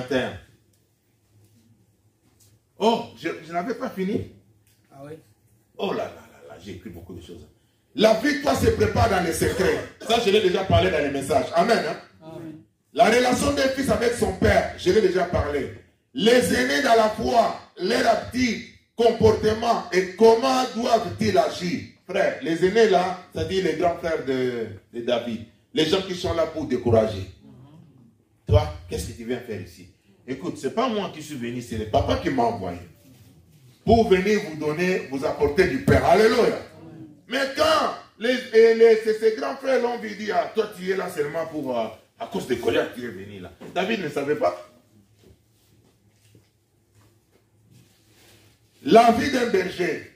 21. Oh, je n'avais pas fini. Ah oui. Oh là là là là, j'ai écrit beaucoup de choses. La victoire se prépare dans les secrets. Ça, je l'ai déjà parlé dans les messages. Amen. Hein? Amen. La relation d'un fils avec son père, je l'ai déjà parlé. Les aînés dans la foi, leur petit comportement et comment doivent-ils agir. Frère, les aînés là, c'est-à-dire les grands frères de David. Les gens qui sont là pour décourager. Toi, qu'est-ce que tu viens faire ici? Écoute, ce n'est pas moi qui suis venu, c'est le papa qui m'a envoyé. Pour venir vous donner, vous apporter du Père. Alléluia. Mais quand ces grands frères l'ont vu dire, ah, toi tu es là seulement pour, à cause de Goliath tu es venu là. David ne savait pas. La vie d'un berger,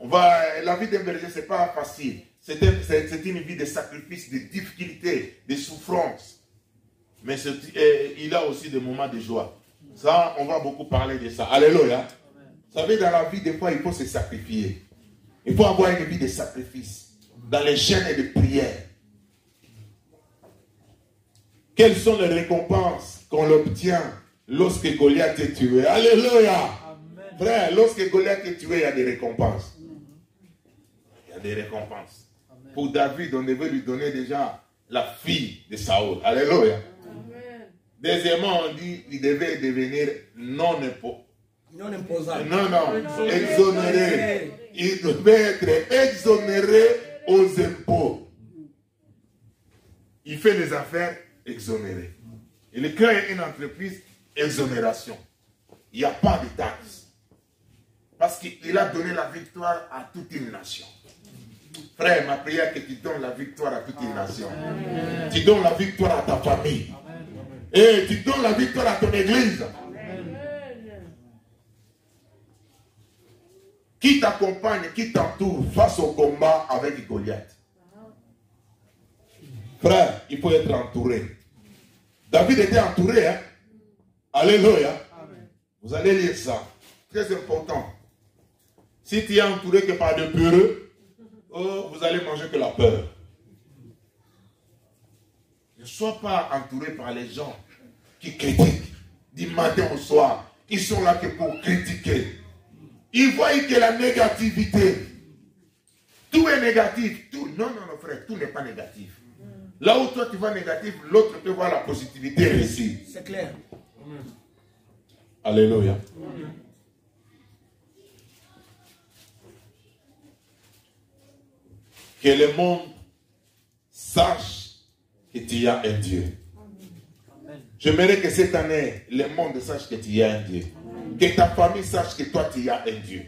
la vie d'un berger, ce n'est pas facile. C'est une vie de sacrifice, de difficultés, de souffrances. Mais il a aussi des moments de joie. Ça, on va beaucoup parler de ça. Alléluia. Vous savez, dans la vie, des fois, il faut se sacrifier. Il faut avoir une vie de sacrifice. Dans les chaînes et de prière. Quelles sont les récompenses qu'on obtient lorsque Goliath est tué? Alléluia. Amen. Frère, lorsque Goliath est tué, il y a des récompenses. Il y a des récompenses. Amen. Pour David, on devait lui donner déjà la fille de Saoul. Alléluia. Amen. Deuxièmement, on dit qu'il devait devenir non imposable. Non, exonéré. Il devait être exonéré aux impôts. Il fait les affaires exonérées. Il crée une entreprise exonération. Il n'y a pas de taxes. Parce qu'il a donné la victoire à toute une nation. Frère, ma prière est que tu donnes la victoire à toute une nation. Amen. Tu donnes la victoire à ta famille. Amen. Et tu donnes la victoire à ton église. Amen. Qui t'accompagne, qui t'entoure face au combat avec Goliath. Frère, il faut être entouré. David était entouré. Hein? Alléluia. Amen. Vous allez lire ça. Très important. Si tu es entouré que par de peureux, oh, vous allez manger que la peur. Ne sois pas entouré par les gens qui critiquent du matin au soir. Ils sont là que pour critiquer. Ils voient que la négativité. Tout est négatif. Tout, non, frère, tout n'est pas négatif. Là où toi tu vois négatif, l'autre peut voir la positivité réussir. C'est clair. Alléluia. Que le monde sache que tu as un Dieu. J'aimerais que cette année, le monde sache que tu as un Dieu. Que ta famille sache que toi tu as un Dieu.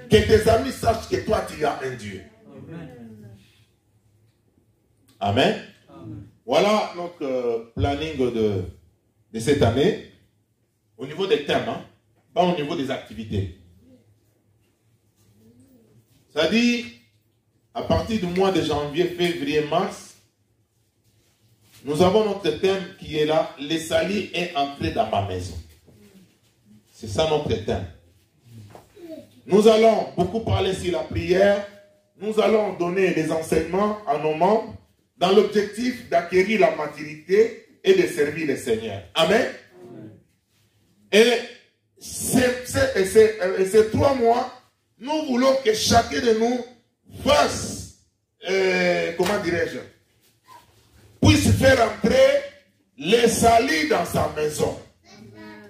Que tes amis sachent que toi tu as un Dieu. Amen. Amen. Voilà notre planning de cette année. Au niveau des thèmes, hein, pas au niveau des activités. Ça dit, à partir du mois de janvier, février, mars, nous avons notre thème qui est là. L'Esalie est entré dans ma maison. C'est ça notre thème. Nous allons beaucoup parler sur la prière. Nous allons donner des enseignements à nos membres dans l'objectif d'acquérir la maturité et de servir le Seigneur. Amen. Amen. Et ces 3 mois, nous voulons que chacun de nous fasse, comment dirais-je, puisse faire entrer l'Esalie dans sa maison.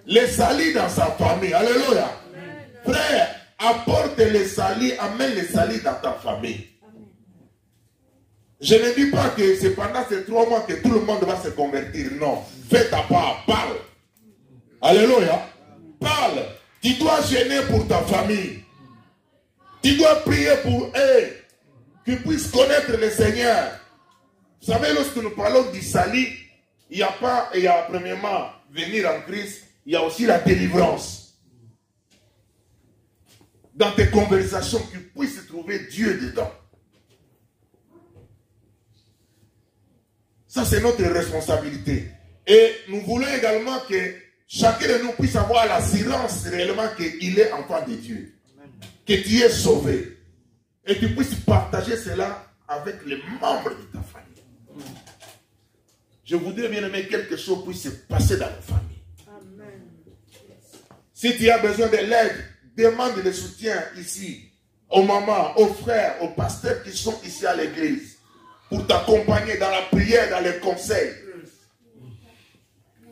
L'Esalie dans sa famille. Alléluia. Amen. Frère, apporte l'Esalie, amène l'Esalie dans ta famille. Je ne dis pas que c'est pendant ces 3 mois que tout le monde va se convertir. Non. Fais ta part. Parle. Alléluia. Parle. Tu dois gêner pour ta famille. Tu dois prier pour eux. Qu'ils puissent connaître le Seigneur. Vous savez, lorsque nous parlons d'Esalie, il y a premièrement venir en Christ. Il y a aussi la délivrance. Dans tes conversations, tu puisses trouver Dieu dedans. Ça, c'est notre responsabilité. Et nous voulons également que chacun de nous puisse avoir l'assurance réellement qu'il est enfant de Dieu. Que tu es sauvé. Et tu puisses partager cela avec les membres de ta famille. Je voudrais bien aimer quelque chose puisse se passer dans la famille. Si tu as besoin de l'aide, demande le soutien ici, aux mamans, aux frères, aux pasteurs qui sont ici à l'église, pour t'accompagner dans la prière, dans les conseils.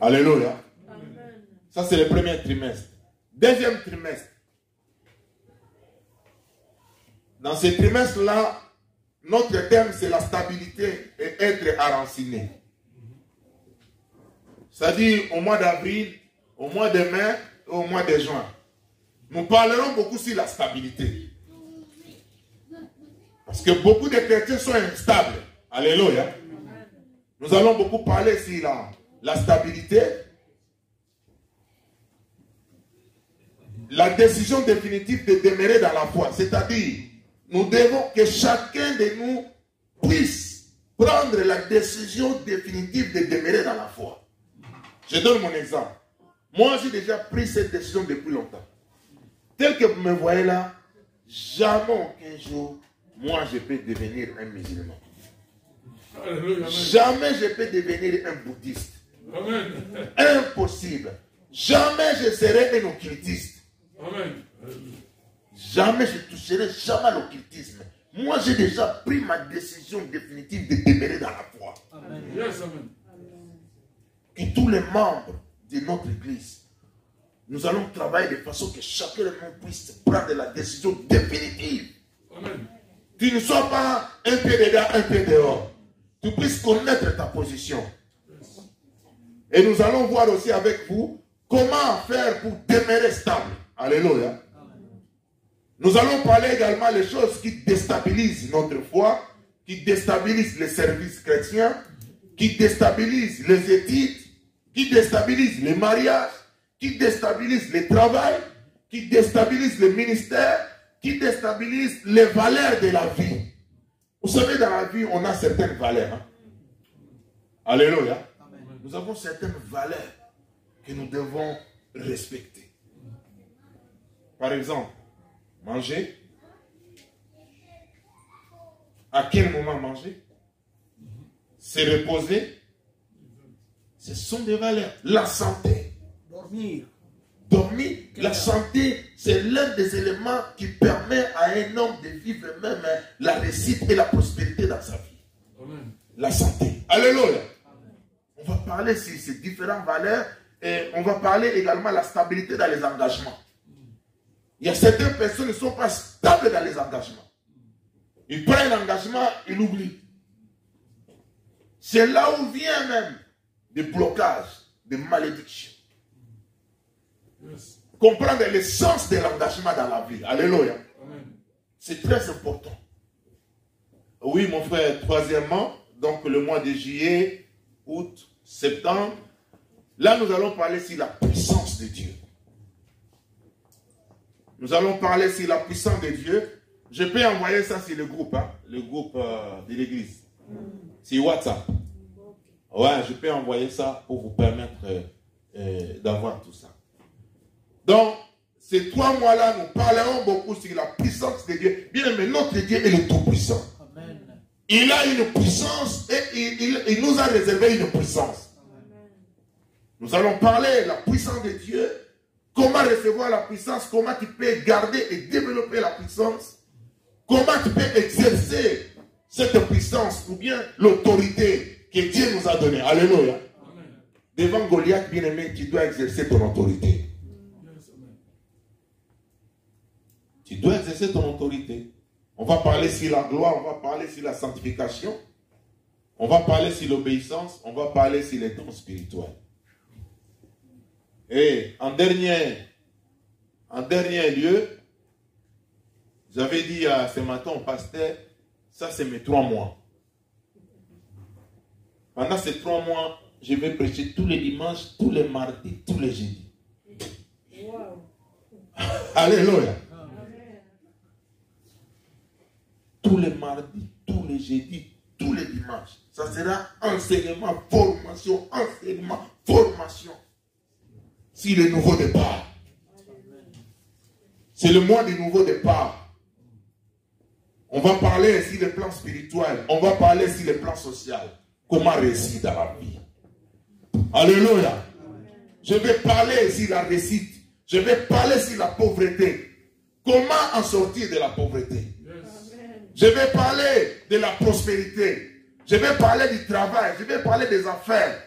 Alléluia. Ça, c'est le premier trimestre. Deuxième trimestre. Dans ce trimestre-là, notre thème, c'est la stabilité et être enraciné. C'est-à-dire, au mois d'avril, au mois de mai et au mois de juin. Nous parlerons beaucoup sur la stabilité. Parce que beaucoup de chrétiens sont instables. Alléluia. Nous allons beaucoup parler sur la stabilité. La décision définitive de demeurer dans la foi. C'est-à-dire, nous devons que chacun de nous puisse prendre la décision définitive de demeurer dans la foi. Je donne mon exemple. Moi, j'ai déjà pris cette décision depuis longtemps. Tel que vous me voyez là, jamais aucun jour, moi, je peux devenir un musulman. Jamais je peux devenir un bouddhiste. Amen. Impossible. Jamais je serai un occultiste. Amen. Jamais je toucherai jamais à l'occultisme. Moi, j'ai déjà pris ma décision définitive de demeurer dans la foi. Amen. Yes, amen. Et tous les membres de notre église, nous allons travailler de façon que chacun de nous puisse prendre la décision définitive. Amen. Tu ne sois pas un pied dedans, un pied dehors. Tu puisses connaître ta position. Et nous allons voir aussi avec vous comment faire pour demeurer stable. Alléluia. Nous allons parler également des choses qui déstabilisent notre foi, qui déstabilisent les services chrétiens, qui déstabilisent les études, qui déstabilisent les mariages, qui déstabilisent le travail, qui déstabilisent le ministère, qui déstabilisent les valeurs de la vie. Vous savez, dans la vie, on a certaines valeurs. Hein? Alléluia. Amen. Nous avons certaines valeurs que nous devons respecter. Par exemple, manger. À quel moment manger? Se reposer. Ce sont des valeurs. La santé. Dormir. Dormir. La santé, c'est l'un des éléments qui permet à un homme de vivre même la réussite et la prospérité dans sa vie. Amen. La santé. Alléluia. Amen. On va parler sur ces différentes valeurs et on va parler également de la stabilité dans les engagements. Il y a certaines personnes qui ne sont pas stables dans les engagements. Ils prennent l'engagement, ils l'oublient. C'est là où vient même des blocages, des malédictions. Yes. Comprendre l'essence de l'engagement dans la vie. Alléluia. C'est très important. Oui, mon frère, troisièmement, donc le mois de juillet, août, septembre, là nous allons parler sur la puissance de Dieu. Nous allons parler sur la puissance de Dieu. Je peux envoyer ça sur le groupe de l'église. Sur WhatsApp. Ouais, je peux envoyer ça pour vous permettre d'avoir tout ça. Donc, ces 3 mois-là, nous parlerons beaucoup sur la puissance de Dieu. Bien aimé, notre Dieu est le tout-puissant. Amen. Il a une puissance et il nous a réservé une puissance. Amen. Nous allons parler de la puissance de Dieu. Comment recevoir la puissance, comment tu peux garder et développer la puissance, comment tu peux exercer cette puissance ou bien l'autorité que Dieu nous a donnée. Alléluia. Amen. Devant Goliath, bien aimé, tu dois exercer ton autorité. Tu dois exercer ton autorité. On va parler sur la gloire, on va parler sur la sanctification, on va parler sur l'obéissance, on va parler sur les dons spirituels. Et en dernier lieu, j'avais dit ce matin au pasteur, ça c'est mes 3 mois. Pendant ces 3 mois, je vais prêcher tous les dimanches, tous les mardis, tous les jeudis. Wow. Alléluia. Tous les mardis, tous les jeudis, tous les dimanches. Ça sera enseignement, formation. C'est le nouveau départ. C'est le mois du nouveau départ. On va parler sur le plan spirituel. On va parler sur le plan social. Comment réussir dans la vie. Alléluia. Je vais parler sur la réussite. Je vais parler sur la pauvreté. Comment en sortir de la pauvreté? Je vais parler de la prospérité. Je vais parler du travail. Je vais parler des affaires.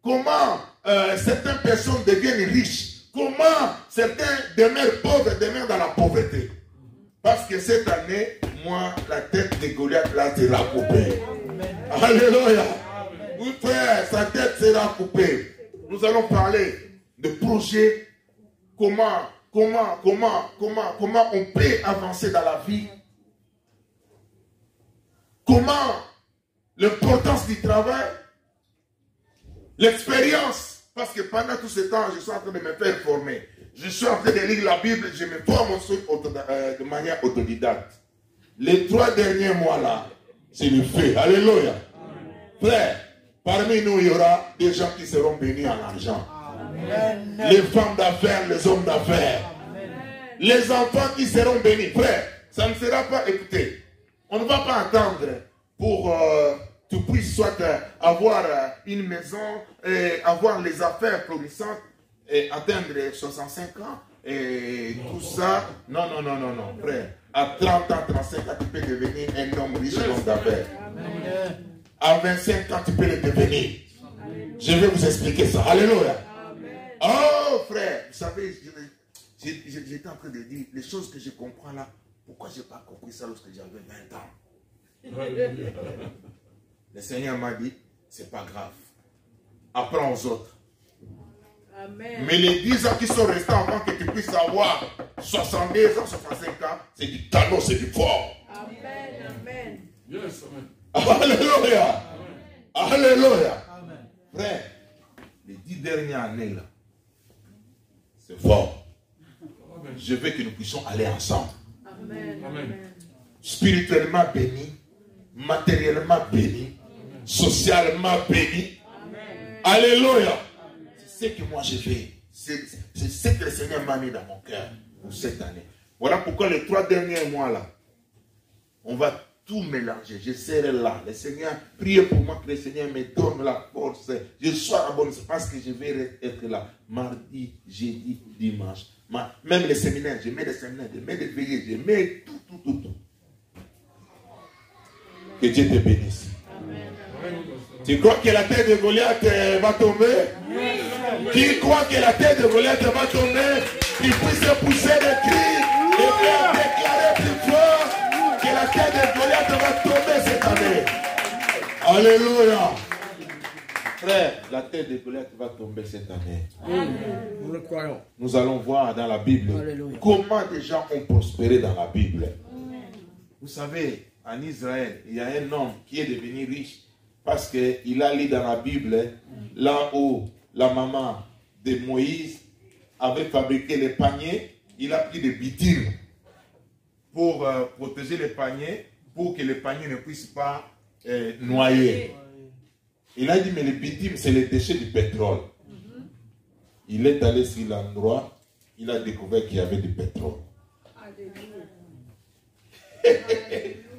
Comment certaines personnes deviennent riches. Comment certains demeurent pauvres, demeurent dans la pauvreté. Parce que cette année, moi, la tête de Goliath là sera coupée. Alléluia. Oui, frère, sa tête sera coupée. Nous allons parler de projets. Comment on peut avancer dans la vie. Comment l'importance du travail. L'expérience. Parce que pendant tout ce temps, je suis en train de me faire former. Je suis en train de lire la Bible, je me forme de manière autodidacte. Les 3 derniers mois là, c'est le feu. Alléluia. Frère, parmi nous, il y aura des gens qui seront bénis en argent. Amen. Les femmes d'affaires, les hommes d'affaires. Les enfants qui seront bénis. Frère, ça ne sera pas, écoutez, on ne va pas attendre pour tu puisses soit avoir une maison, avoir les affaires florissantes, et atteindre 65 ans, et tout ça. Non, frère. À 30 ans, 35 ans, tu peux devenir un homme riche, homme d'affaires. À 25 ans, tu peux le devenir. Je vais vous expliquer ça. Alléluia. Oh, frère, vous savez, j'étais en train de dire les choses que je comprends là. Pourquoi je n'ai pas compris ça lorsque j'avais 20 ans? Le Seigneur m'a dit, c'est pas grave. Apprends aux autres. Amen. Mais les 10 ans qui sont restés avant que tu puisses avoir 62 ans, 65 ans, c'est du talent, c'est du fort. Amen, amen. Yes, amen. Alléluia. Amen. Alléluia. Amen. Frère, les 10 dernières années là, c'est fort. Amen. Je veux que nous puissions aller ensemble. Amen. Amen. Spirituellement béni, matériellement béni, socialement béni. Amen. Alléluia. C'est ce que moi j'ai fait. C'est ce que le Seigneur m'a mis dans mon cœur pour cette année. Voilà pourquoi les 3 derniers mois là, on va tout mélanger. Je serai là. Le Seigneur, priez pour moi que le Seigneur me donne la force. Je sois à bonne parce que je vais être là. Mardi, jeudi, dimanche. Même les séminaires, je mets des séminaires, je mets des veillées, je mets tout. Que Dieu te bénisse. Amen. Tu crois que la tête de Goliath va tomber? Oui. Qui croit que la tête de Goliath va tomber? Qui puisse pousser des cris et faire déclarer plus fort que la tête de Goliath va tomber cette année. Alléluia. Frère, la tête de Goliath va tomber cette année. Nous le croyons. Nous allons voir dans la Bible. Alléluia. Comment des gens ont prospéré dans la Bible. Vous savez, en Israël, il y a un homme qui est devenu riche parce qu'il a lu dans la Bible là où la maman de Moïse avait fabriqué les paniers. Il a pris des bitumes pour protéger les paniers, pour que les paniers ne puissent pas noyer. Il a dit, mais les bitumes, c'est les déchets du pétrole. Il est allé sur l'endroit, il a découvert qu'il y avait du pétrole.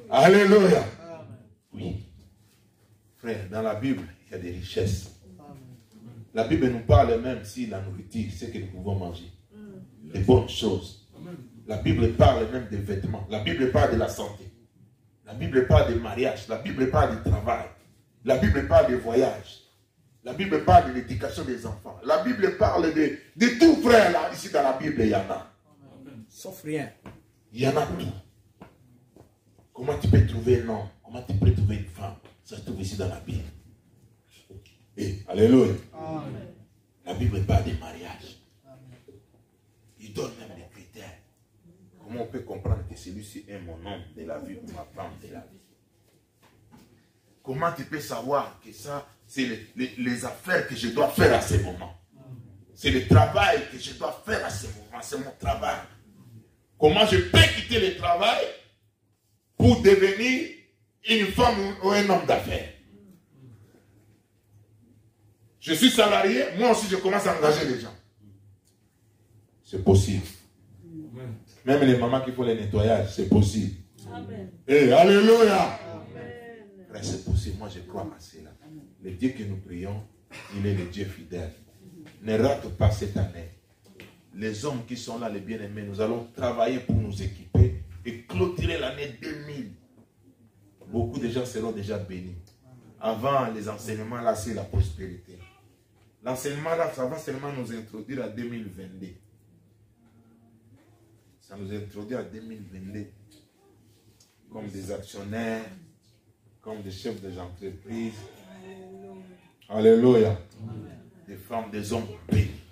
Alléluia. Oui. Frère, dans la Bible, il y a des richesses. La Bible nous parle même si la nourriture, c'est que nous pouvons manger. Des bonnes choses. La Bible parle même des vêtements. La Bible parle de la santé. La Bible parle des mariages. La Bible parle du travail. La Bible parle des voyages. La Bible parle de l'éducation des enfants. La Bible parle de tout, frère, là. Ici dans la Bible, il y en a. Sauf rien. Il y en a tout. Comment tu peux trouver un homme? Comment tu peux trouver une femme? Ça se trouve ici dans la Bible. Et, alléluia. Amen. La Bible parle des mariages. Amen. Il donne même des critères. Comment on peut comprendre que celui-ci est mon homme de la vie ou ma femme de la vie? Comment tu peux savoir que ça, c'est les affaires que je dois faire à ce moment? C'est le travail que je dois faire à ce moment. C'est mon travail. Comment je peux quitter le travail pour devenir une femme ou un homme d'affaires? Je suis salarié, moi aussi je commence à engager les gens. C'est possible. Amen. Même les mamans qui font les nettoyages, c'est possible. Amen. Hey, alléluia. Amen. C'est possible, moi je crois à cela. Le Dieu que nous prions, il est le Dieu fidèle. Ne rate pas cette année. les hommes qui sont là, les bien-aimés, nous allons travailler pour nous équiper et clôturer l'année 2000. Beaucoup de gens seront déjà bénis. Avant, les enseignements là, c'est la prospérité. L'enseignement là, ça va seulement nous introduire à 2022. Ça nous introduit à 2022. Comme des actionnaires, comme des chefs d'entreprise. Alléluia. Des femmes, des hommes bénis.